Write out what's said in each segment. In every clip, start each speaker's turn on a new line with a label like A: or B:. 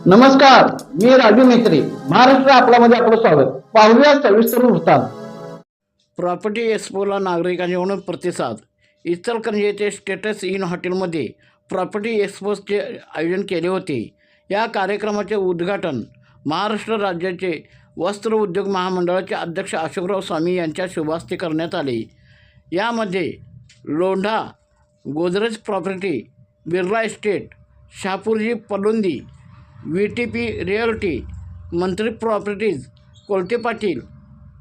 A: नमस्कार, मी राजू मेत्री. महाराष्ट्र आपल्यामध्ये आपलं स्वागत. पाहूया सविस्तर वृत्तांत. प्रॉपर्टी एक्स्पोला नागरिकांकडून प्रतिसाद. इचलकरंजी येथे स्टेटस इन हॉटेलमध्ये प्रॉपर्टी एक्स्पोचे आयोजन केले होते. या कार्यक्रमाचे उद्घाटन महाराष्ट्र राज्याचे वस्त्र उद्योग महामंडळाचे अध्यक्ष अशोकराव स्वामी यांच्या शुभहस्ते करण्यात आले. यामध्ये Lodha Godrej property, Birla estate, Shapoorji Pallonji, VTP realty, Mantri properties, Kolte Patil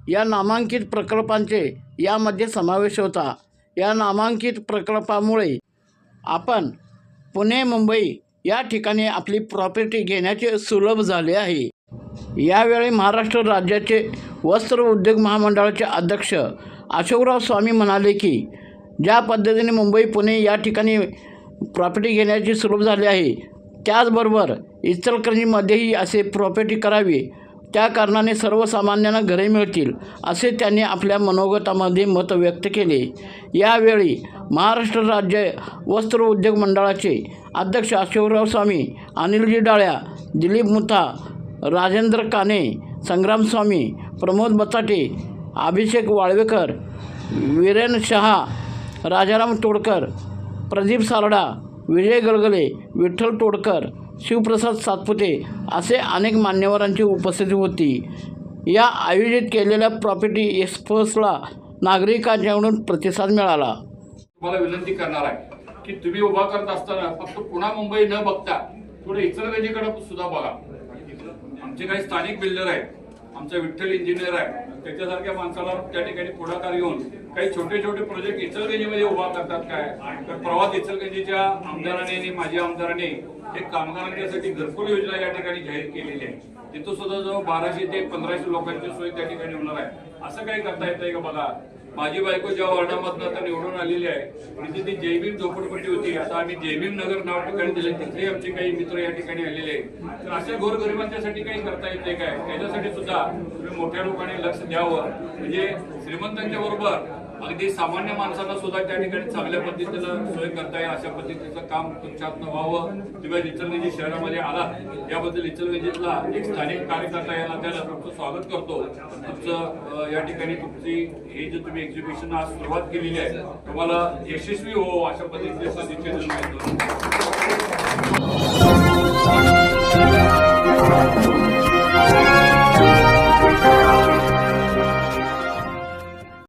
A: या नामांकित प्रकल्पांचे यामध्ये समावेश होता. या नामांकित प्रकल्पामुळे आपण पुणे, मुंबई या ठिकाणी आपली प्रॉपर्टी घेण्याचे सुलभ झाले आहे. यावेळी महाराष्ट्र राज्याचे वस्त्र उद्योग महामंडळाचे अध्यक्ष अशोकराव स्वामी म्हणाले की ज्या पद्धतीने मुंबई, पुणे या ठिकाणी प्रॉपर्टी घेण्याची सुलभ झाली आहे, त्याचबरोबर इचलकरंजीमध्येही असे प्रॉपर्टी करावी, त्या कारणाने सर्वसामान्यांना घरे मिळतील, असे त्यांनी आपल्या मनोगतामध्ये मत व्यक्त केले. यावेळी महाराष्ट्र राज्य वस्त्र उद्योग मंडळाचे अध्यक्ष अशोकराव स्वामी, अनिलजी डाळ्या, दिलीप मुथा, राजेंद्र काने, संग्राम स्वामी, प्रमोद बचाटे, अभिषेक वाळवेकर, वीरेन शहा, राजाराम तोडकर, प्रदीप सारडा, विजय गलगले, विठ्ठल तोडकर, शिवप्रसाद सातपुते असे अनेक मान्यवरांची उपस्थिती होती. या आयोजित केलेल्या प्रॉपर्टी एक्स्पोला नागरिकांकडून प्रतिसाद मिळाला.
B: तुम्हाला विनंती करणार आहे की तुम्ही उभा करत असताना फक्त पुणे, मुंबई न बघता थोडं इचलकरंजीकडे सुद्धा बघा. आमचे काही स्थानिक बिल्डर आहेत, आमचा विठ्ठल इंजिनियर आहे, त्याच्यासारख्या माणसाला त्या ठिकाणी पुढाकार घेऊन काही छोटे छोटे प्रोजेक्ट इचलकरंजीमध्ये उभा करतात. काय तर प्रवास इचलकरंजीच्या आमदारांनी आणि माजी आमदारांनी एक कामगारांच्यासाठी घरकुल योजना या ठिकाणी जाहीर केलेली आहे. तिथं सुद्धा जवळ 1200 ते 1500 लोकांची सोय त्या ठिकाणी होणार आहे. असं काही करता येतंय का बघा. माझी बायको ज्या वॉर्डामधनं आता निवडून आलेली आहे, तिथे ती जयभीम झोपडपट्टी होती, आता आम्ही जयभीम नगर नाव ठिकाणी दिले, तिथे आमचे काही मित्र या ठिकाणी आलेले आहेत. तर अशा गोरगरिबांच्यासाठी काही करता येते काय, त्याच्यासाठी सुद्धा तुम्ही मोठ्या लोकांनी लक्ष द्यावं. म्हणजे श्रीमंतांच्या बरोबर अगदी सामान्य माणसांना सुद्धा त्या ठिकाणी चांगल्या पद्धतीनं सोय करता येईल, अशा पद्धतीचं काम तुमच्यातनं व्हावं. तुम्ही इचलकरंजी शहरामध्ये आलात याबद्दल इचलकरंजीतला एक स्थानिक कार्यकर्ता या नात्याला तुमचं स्वागत करतो. तुमचं या ठिकाणी तुमची हे जे तुम्ही एक्झिबिशन आज सुरुवात केलेली आहे, तुम्हाला यशस्वी हो अशा पद्धतीने सदिच्छा देतो.